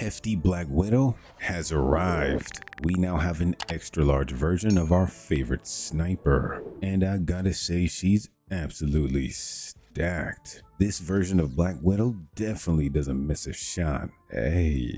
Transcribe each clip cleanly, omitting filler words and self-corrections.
hefty Black Widow has arrived. We now have an extra large version of our favorite sniper, and I gotta say she's absolutely stacked. This version of Black Widow definitely doesn't miss a shot. Hey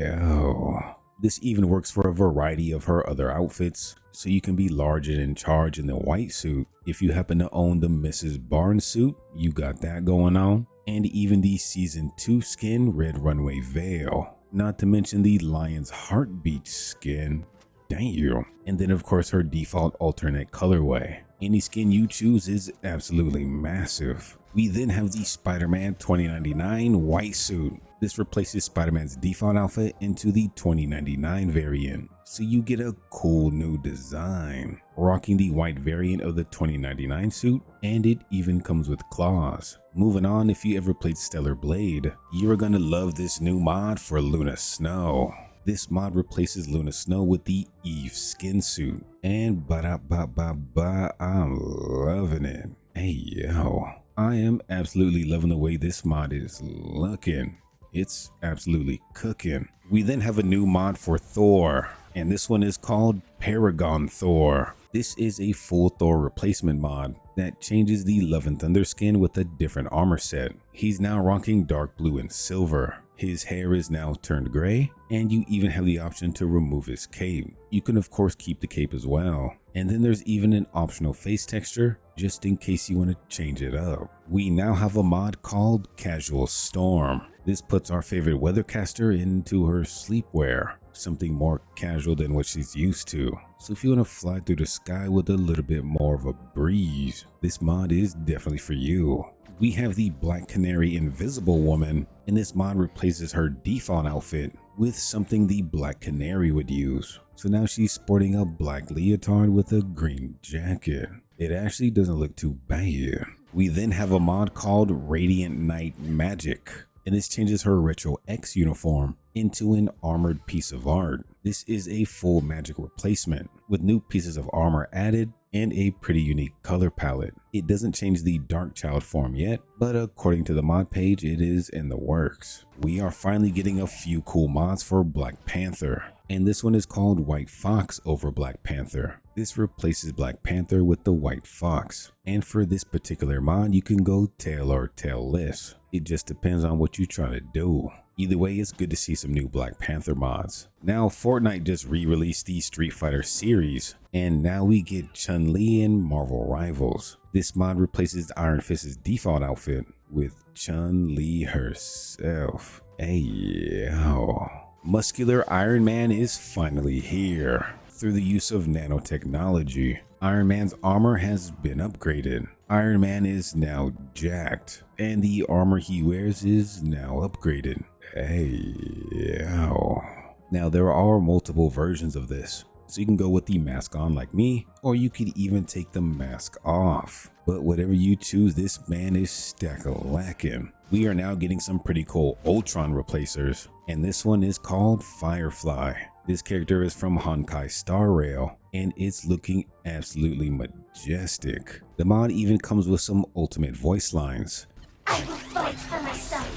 yo. This even works for a variety of her other outfits, so you can be large and in charge in the white suit. If you happen to own the Mrs. Barnes suit, you got that going on. And even the season 2 skin Red Runway Veil, not to mention the Lion's Heartbeat skin. Damn. And then of course her default alternate colorway. Any skin you choose is absolutely massive. We then have the Spider-Man 2099 white suit. This replaces Spider-Man's default outfit into the 2099 variant, so you get a cool new design. Rocking the white variant of the 2099 suit, and it even comes with claws. Moving on, if you ever played Stellar Blade, you're gonna love this new mod for Luna Snow. This mod replaces Luna Snow with the Eve skin suit, and I'm loving it. Hey yo, I am absolutely loving the way this mod is looking. It's absolutely cooking. We then have a new mod for Thor, and this one is called Paragon Thor. This is a full Thor replacement mod that changes the Love and Thunder skin with a different armor set. He's now rocking dark blue and silver. His hair is now turned gray, and you even have the option to remove his cape. You can of course keep the cape as well. And then there's even an optional face texture, just in case you want to change it up. We now have a mod called Casual Storm. This puts our favorite weathercaster into her sleepwear, something more casual than what she's used to. So if you want to fly through the sky with a little bit more of a breeze, this mod is definitely for you. We have the Black Canary Invisible Woman, and this mod replaces her default outfit with something the Black Canary would use. So now she's sporting a black leotard with a green jacket. It actually doesn't look too bad. We then have a mod called Radiant Night Magic, and this changes her Retro X uniform into an armored piece of art. This is a full magic replacement with new pieces of armor added and a pretty unique color palette. It doesn't change the Dark Child form yet, but according to the mod page, it is in the works. We are finally getting a few cool mods for Black Panther, and this one is called White Fox over Black Panther. This replaces Black Panther with the White Fox, and for this particular mod, you can go tail or tailless. It just depends on what you try to do. Either way, it's good to see some new Black Panther mods. Now, Fortnite just re-released the Street Fighter series, and now we get Chun-Li in Marvel Rivals. This mod replaces Iron Fist's default outfit with Chun-Li herself. Hey yo. Muscular Iron Man is finally here. Through the use of nanotechnology, Iron Man's armor has been upgraded. Iron Man is now jacked, and the armor he wears is now upgraded. Hey yo. Now there are multiple versions of this, so you can go with the mask on like me, or you could even take the mask off. But whatever you choose, this man is stack-a-lackin'. We are now getting some pretty cool Ultron replacers, and this one is called Firefly. This character is from Honkai Star Rail, and it's looking absolutely majestic. The mod even comes with some ultimate voice lines. I will fight for myself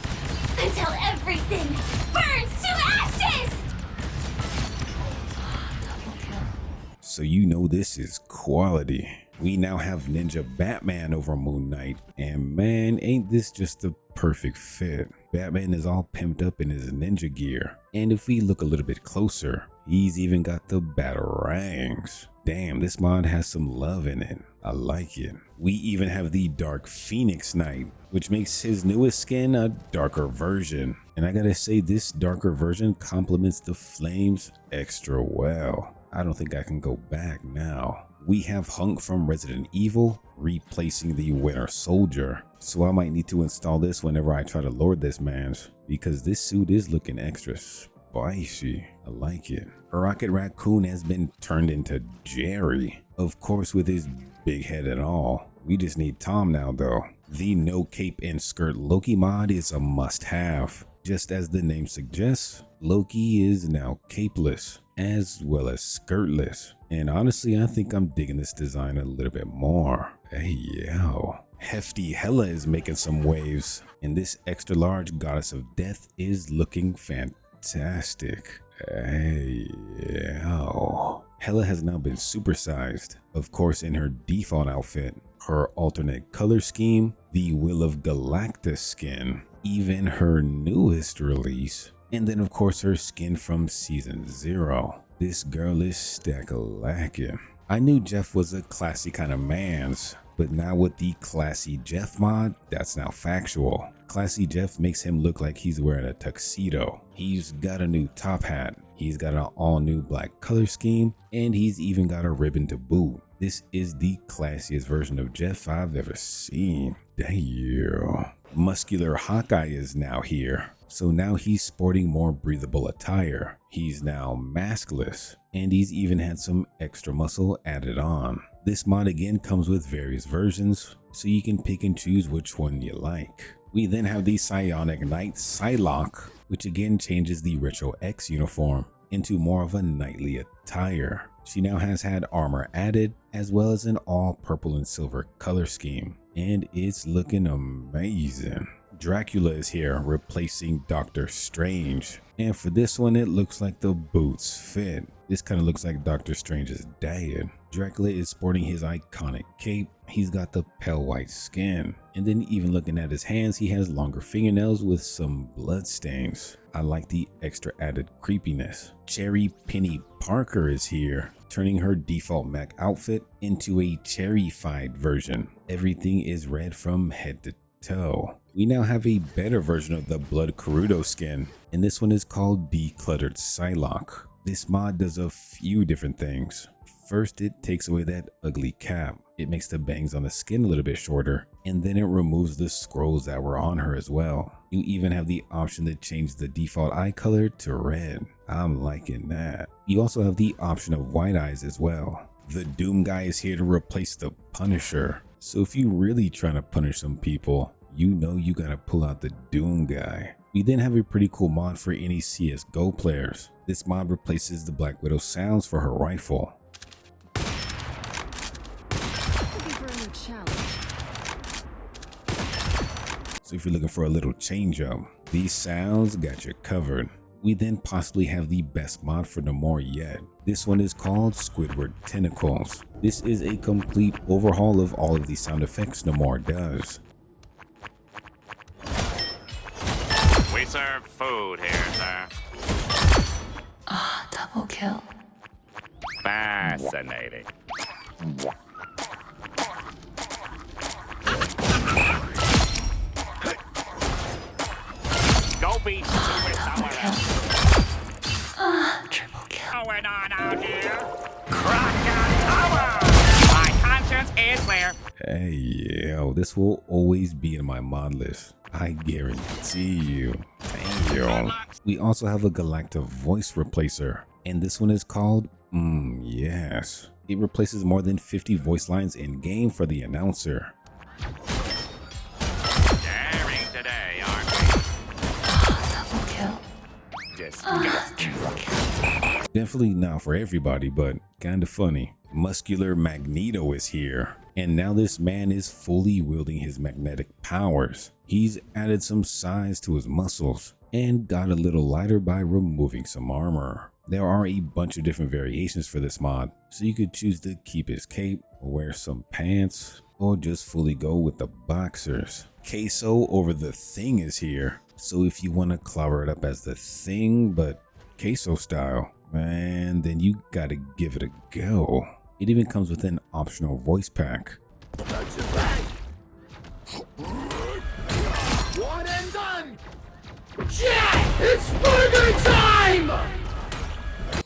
until everything burns to ashes! So you know this is quality. We now have Ninja Batman over Moon Knight, and man, ain't this just the perfect fit. Batman is all pimped up in his ninja gear, and if we look a little bit closer, he's even got the batarangs. Damn, this mod has some love in it. I like it. We even have the Dark Phoenix Knight, which makes his newest skin a darker version. And I gotta say, this darker version complements the flames extra well. I don't think I can go back now. We have Hunk from Resident Evil replacing the Winter Soldier. So I might need to install this whenever I try to lord this man's, because this suit is looking extra spicy. I like it. Rocket Raccoon has been turned into Jerry, of course with his big head and all. We just need Tom now though. The no cape and skirt Loki mod is a must-have. Just as the name suggests, Loki is now capeless as well as skirtless. And honestly, I think I'm digging this design a little bit more. Hey yo. Hefty Hela is making some waves, and this extra large Goddess of Death is looking fantastic. fantastic. Hey, yo. Hela has now been supersized, of course in her default outfit, her alternate color scheme, the Will of Galactus skin, even her newest release, and then of course her skin from season 0. This girl is stack-a-lackin'. I knew Jeff was a classy kind of mans, but now with the Classy Jeff mod, that's now factual. Classy Jeff makes him look like he's wearing a tuxedo. He's got a new top hat, he's got an all new black color scheme, and he's even got a ribbon to boot. This is the classiest version of Jeff I've ever seen. Damn. Muscular Hawkeye is now here. So now he's sporting more breathable attire. He's now maskless, and he's even had some extra muscle added on. This mod again comes with various versions, so you can pick and choose which one you like. We then have the Psionic Knight Psylocke, which again changes the Retro X uniform into more of a knightly attire. She now has had armor added, as well as an all purple and silver color scheme, and it's looking amazing. Dracula is here, replacing Doctor Strange, and for this one it looks like the boots fit. This kind of looks like Doctor Strange's dad. Dracula is sporting his iconic cape, he's got the pale white skin, and then even looking at his hands, he has longer fingernails with some blood stains. I like the extra added creepiness. Cherry Penny Parker is here, turning her default Mac outfit into a cherry-fied version. Everything is red from head to toe. We now have a better version of the Blood Carudo skin, and this one is called Decluttered Psylocke. This mod does a few different things. First, it takes away that ugly cap. It makes the bangs on the skin a little bit shorter, and then it removes the scrolls that were on her as well. You even have the option to change the default eye color to red. I'm liking that. You also have the option of white eyes as well. The Doom guy is here to replace the Punisher. So if you really trying to punish some people, you know you gotta pull out the Doom guy. We then have a pretty cool mod for any CSGO players. This mod replaces the Black Widow sounds for her rifle. So if you're looking for a little change up, these sounds got you covered. We then possibly have the best mod for Namor yet. This one is called Squidward Tentacles. This is a complete overhaul of all of the sound effects Namor does. We serve food here, sir. Ah, double kill. Fascinating. Go be stupid somewhere else. Ah, triple kill. Going on out here? Krakatoa! My conscience is clear. Hey, yo, this will always be in my mod list. I guarantee you. Damn. We also have a Galacta voice replacer, and this one is called Yes. It replaces more than 50 voice lines in game for the announcer. Daring today, aren't we? Ah, double kill. Disgusting. Triple kill. Definitely not for everybody, but kinda funny. Muscular Magneto is here, and now this man is fully wielding his magnetic powers. He's added some size to his muscles and got a little lighter by removing some armor. There are a bunch of different variations for this mod, so you could choose to keep his cape, wear some pants, or just fully go with the boxers. Queso over the Thing is here, so if you want to clobber it up as the Thing but queso style, man, then you gotta give it a go. It even comes with an optional voice pack. One and done! Yeah! It's burger time!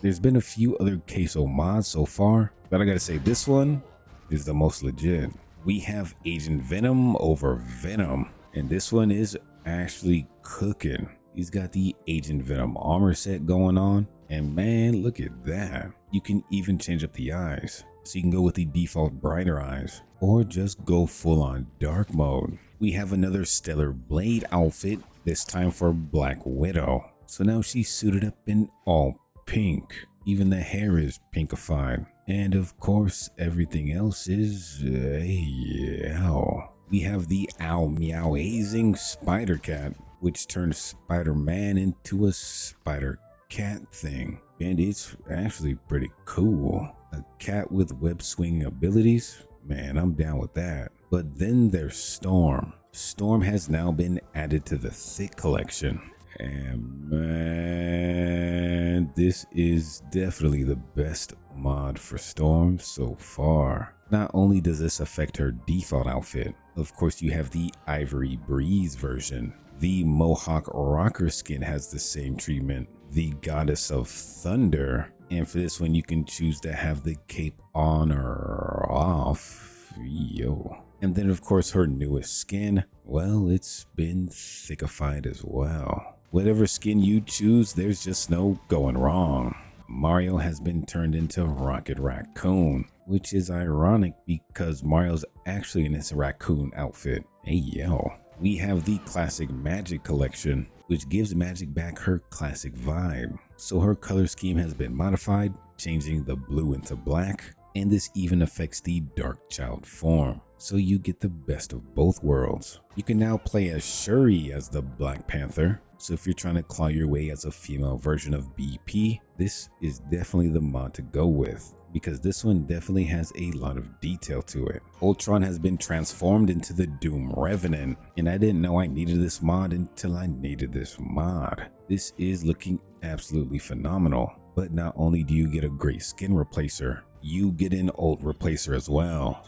There's been a few other queso mods so far, but I gotta say this one is the most legit. We have Agent Venom over Venom, and this one is actually cooking. He's got the Agent Venom armor set going on, and man, look at that. You can even change up the eyes, so you can go with the default brighter eyes, or just go full on dark mode. We have another Stellar Blade outfit, this time for Black Widow. So now she's suited up in all pink. Even the hair is pinkified. And of course, everything else is, yeah. We have the Ow Meow Hazing Spider Cat. which turned Spider-Man into a Spider-Cat thing. And it's actually pretty cool. A cat with web swinging abilities? Man, I'm down with that. But then there's Storm. Storm has now been added to the Thick collection. And man, this is definitely the best mod for Storm so far. Not only does this affect her default outfit, of course you have the Ivory Breeze version. The Mohawk Rocker skin has the same treatment. The Goddess of Thunder, and for this one you can choose to have the cape on or off. Yo. And then of course her newest skin, well, it's been thickified as well. Whatever skin you choose, there's just no going wrong. Mario has been turned into Rocket Raccoon, which is ironic because Mario's actually in his raccoon outfit. Hey yo. We have the Classic Magic collection, which gives Magic back her classic vibe. So her color scheme has been modified, changing the blue into black, and this even affects the Dark Child form. So you get the best of both worlds. You can now play as Shuri as the Black Panther. So if you're trying to claw your way as a female version of BP, this is definitely the mod to go with, because this one definitely has a lot of detail to it. Ultron has been transformed into the Doom Revenant, and I didn't know I needed this mod until I needed this mod. This is looking absolutely phenomenal. But not only do you get a great skin replacer, you get an ult replacer as well.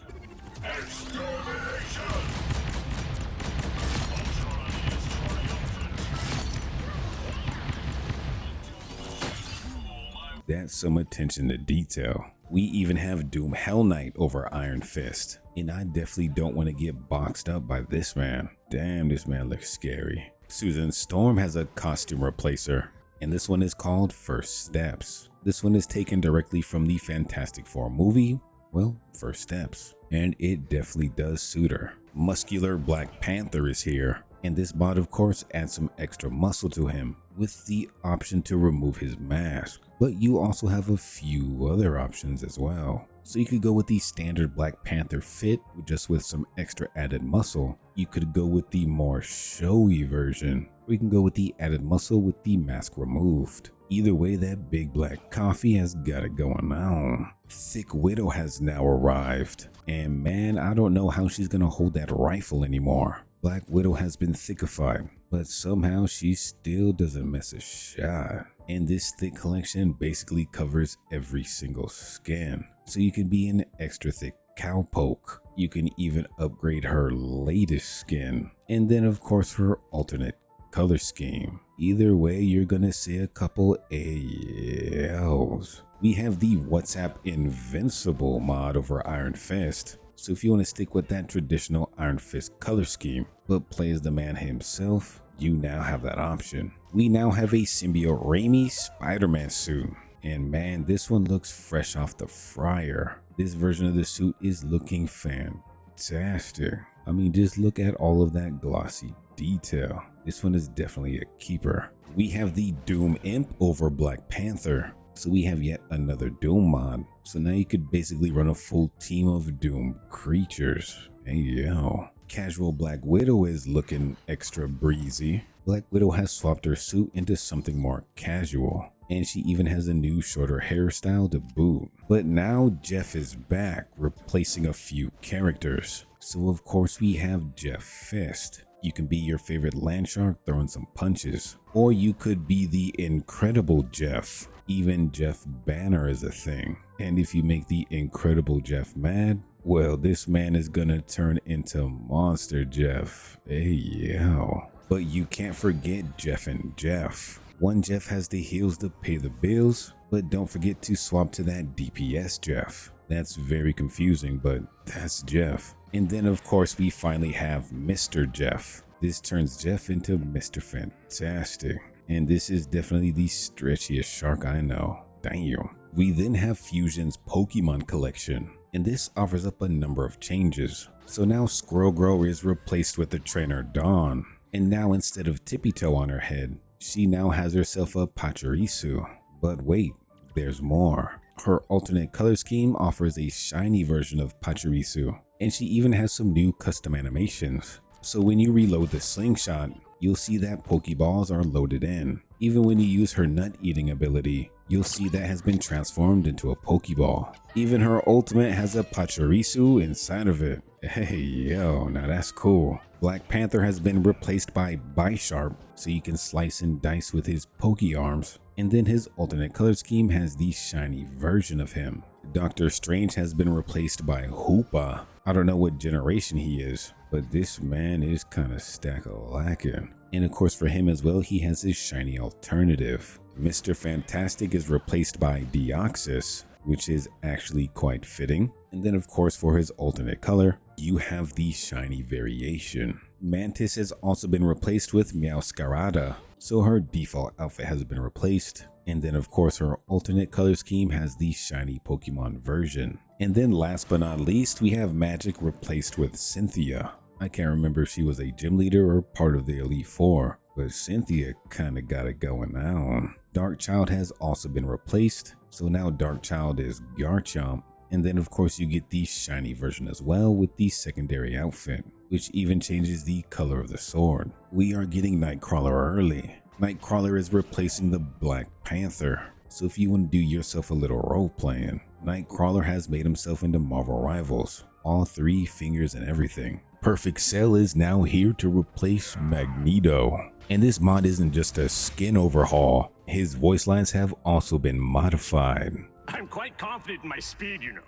That's some attention to detail. We even have Doom Hell Knight over Iron Fist, and I definitely don't want to get boxed up by this man. Damn, this man looks scary. Susan Storm has a costume replacer, and this one is called First Steps. This one is taken directly from the Fantastic Four movie, well, First Steps, and it definitely does suit her. Muscular Black Panther is here, and this mod of course adds some extra muscle to him with the option to remove his mask. But you also have a few other options as well. So you could go with the standard Black Panther fit just with some extra added muscle. You could go with the more showy version, or you can go with the added muscle with the mask removed. Either way, that big black coffee has got it going on. Thick Widow has now arrived, and man, I don't know how she's gonna hold that rifle anymore. Black Widow has been thickified, but somehow she still doesn't miss a shot. And this thick collection basically covers every single skin. So you can be an extra thick cowpoke. You can even upgrade her latest skin. And then of course her alternate color scheme. Either way, you're gonna see a couple ALs. We have the WhatsApp Invincible mod over Iron Fist. So if you want to stick with that traditional Iron Fist color scheme, but play as the man himself, you now have that option. We now have a Symbiote Raimi Spider-Man suit. And man, this one looks fresh off the fryer. This version of the suit is looking fantastic. I mean, just look at all of that glossy detail. This one is definitely a keeper. We have the Doom Imp over Black Panther. So we have yet another Doom mod. So now you could basically run a full team of Doom creatures. Hey yo. Casual Black Widow is looking extra breezy. Black Widow has swapped her suit into something more casual. And she even has a new shorter hairstyle to boot. But now Jeff is back, replacing a few characters. So of course we have Jeff Fist. You can be your favorite land shark throwing some punches. Or you could be the Incredible Jeff. Even Jeff Banner is a thing. And if you make the Incredible Jeff mad, well, this man is gonna turn into Monster Jeff. Hey yo. But you can't forget Jeff and Jeff. One Jeff has the heals to pay the bills, but don't forget to swap to that DPS Jeff. That's very confusing, but that's Jeff. And then of course we finally have Mr. Jeff. This turns Jeff into Mr. Fantastic. And this is definitely the stretchiest shark I know. Damn. We then have Fusion's Pokemon collection, and this offers up a number of changes. So now Squirrel Girl is replaced with the trainer Dawn, and now instead of Tippy Toe on her head, she now has herself a Pachirisu. But wait, there's more. Her alternate color scheme offers a shiny version of Pachirisu, and she even has some new custom animations. So when you reload the slingshot, you'll see that Pokeballs are loaded in. Even when you use her nut eating ability, you'll see that has been transformed into a Pokeball. Even her ultimate has a Pachirisu inside of it. Hey yo, now that's cool. Black Panther has been replaced by Bisharp, so you can slice and dice with his Poke Arms. And then his alternate color scheme has the shiny version of him. Doctor Strange has been replaced by Hoopa. I don't know what generation he is, but this man is kinda stack-a-lackin'. And of course for him as well, he has his shiny alternative. Mr. Fantastic is replaced by Deoxys, which is actually quite fitting. And then of course for his alternate color, you have the shiny variation. Mantis has also been replaced with Meowscarada, so her default outfit has been replaced. And then of course her alternate color scheme has the shiny Pokemon version. And then last but not least, we have Magic replaced with Cynthia. I can't remember if she was a gym leader or part of the Elite Four, but Cynthia kinda got it going on. Darkchild has also been replaced, so now Darkchild is Garchomp. And then of course you get the shiny version as well with the secondary outfit, which even changes the color of the sword. We are getting Nightcrawler early. Nightcrawler is replacing the Black Panther. So if you want to do yourself a little role playing, Nightcrawler has made himself into Marvel Rivals, all 3 fingers and everything. Perfect Cell is now here to replace Magneto. And this mod isn't just a skin overhaul, his voice lines have also been modified. I'm quite confident in my speed, you know.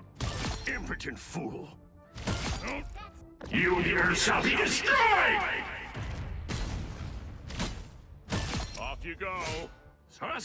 Impotent fool. You here shall be destroyed! Off you go. Double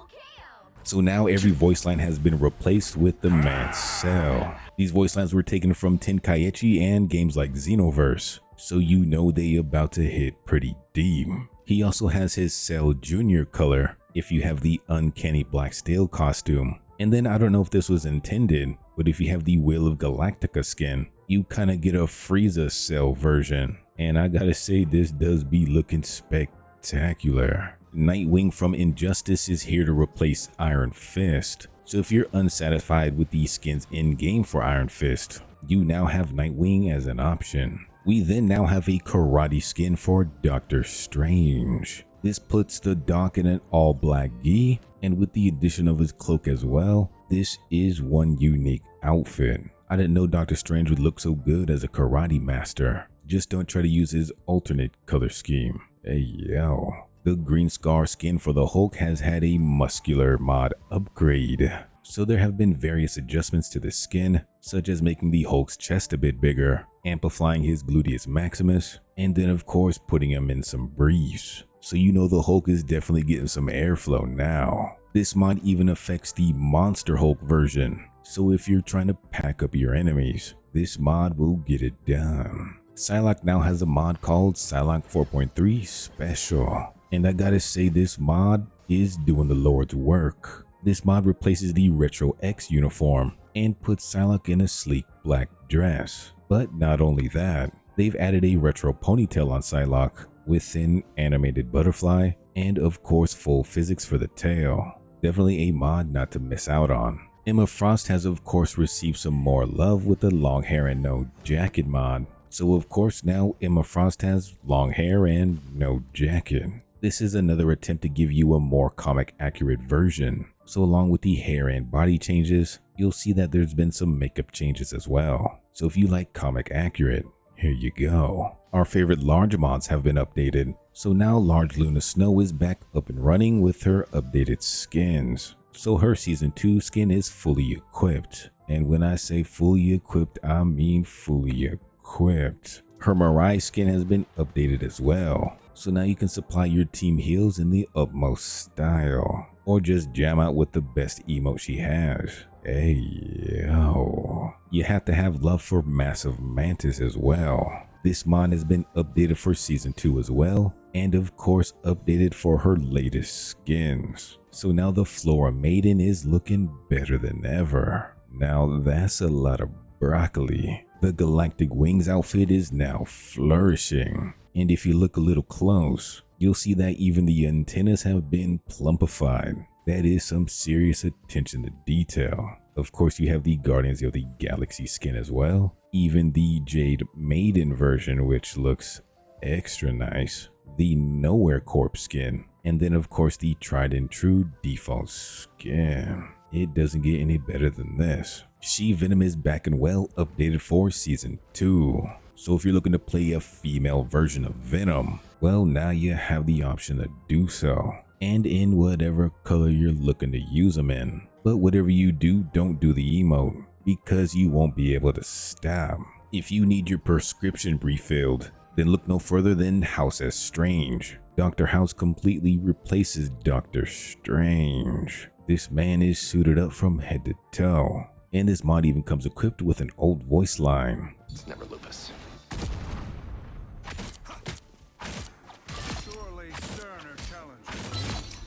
KO. So now every voice line has been replaced with the man's Cell. These voice lines were taken from Tenkaichi and games like Xenoverse, so you know they about to hit pretty deep. He also has his Cell Junior color if you have the Uncanny Black Steel costume. And then I don't know if this was intended, but if you have the Will of Galactica skin, you kind of get a Frieza Cell version. And I gotta say, this does be looking spectacular. Nightwing from Injustice is here to replace Iron Fist. So if you're unsatisfied with the skins in game for Iron Fist, you now have Nightwing as an option. We then now have a karate skin for Doctor Strange. This puts the Doc in an all black gi, and with the addition of his cloak as well, this is one unique outfit. I didn't know Doctor Strange would look so good as a karate master. Just don't try to use his alternate color scheme. Hey yo. The Green Scar skin for the Hulk has had a muscular mod upgrade. So there have been various adjustments to the skin, such as making the Hulk's chest a bit bigger, amplifying his gluteus maximus, and then of course putting him in some briefs. So you know the Hulk is definitely getting some airflow now. This mod even affects the Monster Hulk version. So if you're trying to pack up your enemies, this mod will get it done. Psylocke now has a mod called Psylocke 4.3 Special. And I gotta say, this mod is doing the Lord's work. This mod replaces the Retro X uniform and puts Psylocke in a sleek black dress. But not only that, they've added a retro ponytail on Psylocke with an animated butterfly and of course full physics for the tail. Definitely a mod not to miss out on. Emma Frost has of course received some more love with the long hair and no jacket mod. So of course now Emma Frost has long hair and no jacket. This is another attempt to give you a more comic accurate version. So along with the hair and body changes, you'll see that there's been some makeup changes as well. So if you like comic accurate, here you go. Our favorite large mods have been updated. So now Large Luna Snow is back up and running with her updated skins. So her season 2 skin is fully equipped. And when I say fully equipped, I mean fully equipped. Her Mirai skin has been updated as well. So now you can supply your team heals in the utmost style, or just jam out with the best emote she has. Hey yo. You have to have love for Massive Mantis as well. This mod has been updated for season 2 as well, and of course updated for her latest skins. So now the Flora Maiden is looking better than ever. Now that's a lot of broccoli. The Galactic Wings outfit is now flourishing. And if you look a little close, you'll see that even the antennas have been plumpified. That is some serious attention to detail. Of course, you have the Guardians of the Galaxy skin as well. Even the Jade Maiden version, which looks extra nice. the Nowhere Corp skin, and then of course the tried and true default skin. It doesn't get any better than this. She-Venom is back and well updated for season 2. So if you're looking to play a female version of Venom, well, now you have the option to do so, and in whatever color you're looking to use them in. But whatever you do, don't do the emote, because you won't be able to stab. If you need your prescription refilled, then look no further than House as Strange. Dr. House completely replaces Doctor Strange. This man is suited up from head to toe, and this mod even comes equipped with an old voice line. It's never lupus.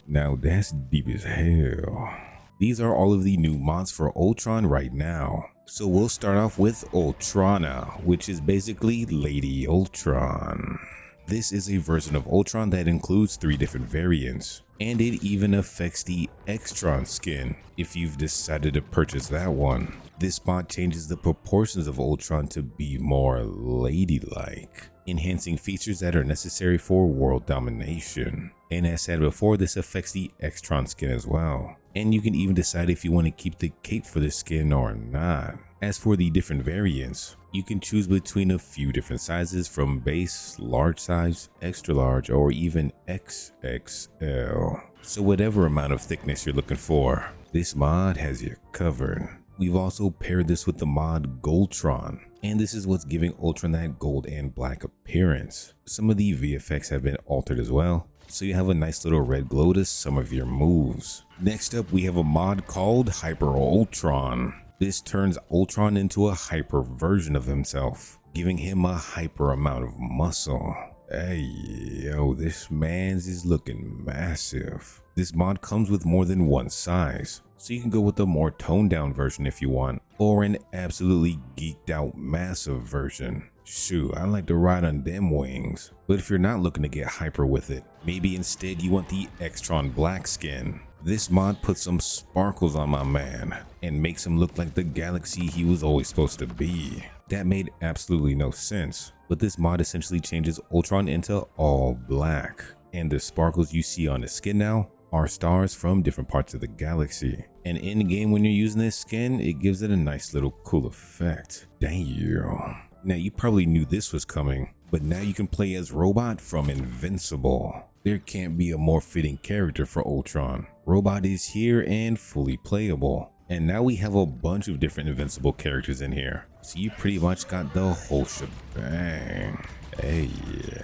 Now that's deep as hell. These are all of the new mods for Ultron right now. So we'll start off with Ultrana, which is basically Lady Ultron. This is a version of Ultron that includes 3 different variants, and it even affects the Extron skin if you've decided to purchase that one. This mod changes the proportions of Ultron to be more ladylike, enhancing features that are necessary for world domination. And as said before, this affects the Extron skin as well. And you can even decide if you want to keep the cape for the skin or not. As for the different variants, you can choose between a few different sizes from base, large size, extra large, or even XXL. So whatever amount of thickness you're looking for, this mod has you covered. We've also paired this with the mod Goldtron, and this is what's giving Ultron that gold and black appearance. Some of the VFX have been altered as well, so you have a nice little red glow to some of your moves. Next up, we have a mod called Hyper Ultron. This turns Ultron into a hyper version of himself, giving him a hyper amount of muscle. Hey, yo, this man's is looking massive. This mod comes with more than one size, so you can go with a more toned down version if you want, or an absolutely geeked out massive version. Shoot, I like to ride on them wings. But if you're not looking to get hyper with it, maybe instead you want the Extron black skin. This mod puts some sparkles on my man and makes him look like the galaxy he was always supposed to be. That made absolutely no sense, but this mod essentially changes Ultron into all black, and the sparkles you see on his skin now are stars from different parts of the galaxy. And in game, when you're using this skin, it gives it a nice little cool effect. Damn. Now you probably knew this was coming, but now you can play as Robot from Invincible. There can't be a more fitting character for Ultron. Robot is here and fully playable. And now we have a bunch of different Invincible characters in here, so you pretty much got the whole shebang. Hey,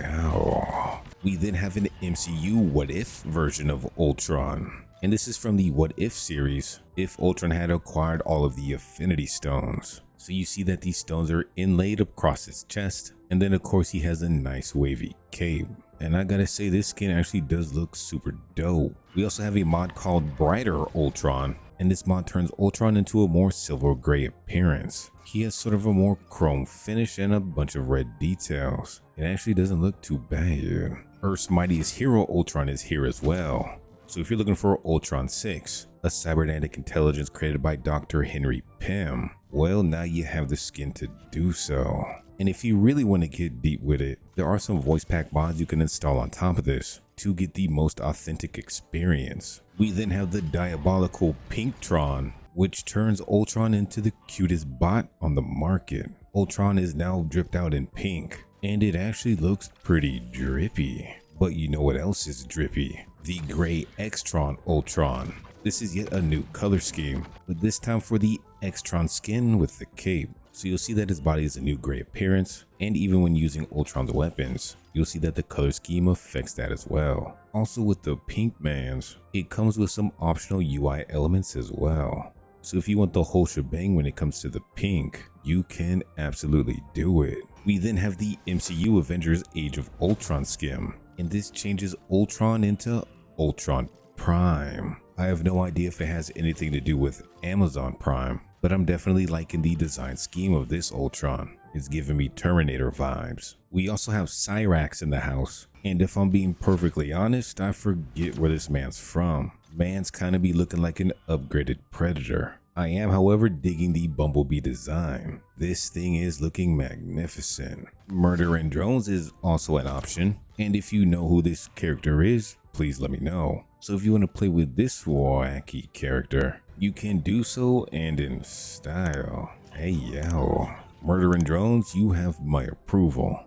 ow. We then have an MCU What If version of Ultron. And this is from the What If series, if Ultron had acquired all of the Affinity Stones. So you see that these stones are inlaid across his chest, and then of course he has a nice wavy cape. And I gotta say, this skin actually does look super dope. We also have a mod called Brighter Ultron, and this mod turns Ultron into a more silver gray appearance. He has sort of a more chrome finish and a bunch of red details. It actually doesn't look too bad. Earth's mightiest hero Ultron is here as well. So if you're looking for Ultron 6, a cybernetic intelligence created by Dr. Henry Pym, well, now you have the skin to do so. And if you really want to get deep with it, there are some voice pack mods you can install on top of this to get the most authentic experience. We then have the diabolical Pinktron, which turns Ultron into the cutest bot on the market. Ultron is now dripped out in pink, and it actually looks pretty drippy. But you know what else is drippy? The gray Extron Ultron. This is yet a new color scheme, but this time for the Extron skin with the cape. So you'll see that his body is a new gray appearance, and even when using Ultron's weapons, you'll see that the color scheme affects that as well. Also with the pink mans, it comes with some optional UI elements as well. So if you want the whole shebang when it comes to the pink, you can absolutely do it. We then have the MCU Avengers Age of Ultron skin, and this changes Ultron into Ultron Prime. I have no idea if it has anything to do with Amazon Prime, but I'm definitely liking the design scheme of this Ultron. It's giving me Terminator vibes. We also have Cyrax in the house, and if I'm being perfectly honest, I forget where this man's from. Man's kind of be looking like an upgraded Predator. I am, however, digging the Bumblebee design. This thing is looking magnificent. Murdering drones is also an option, and if you know who this character is, please let me know. So if you want to play with this wacky character, you can do so, and in style. Hey yo, Murdering Drones, you have my approval.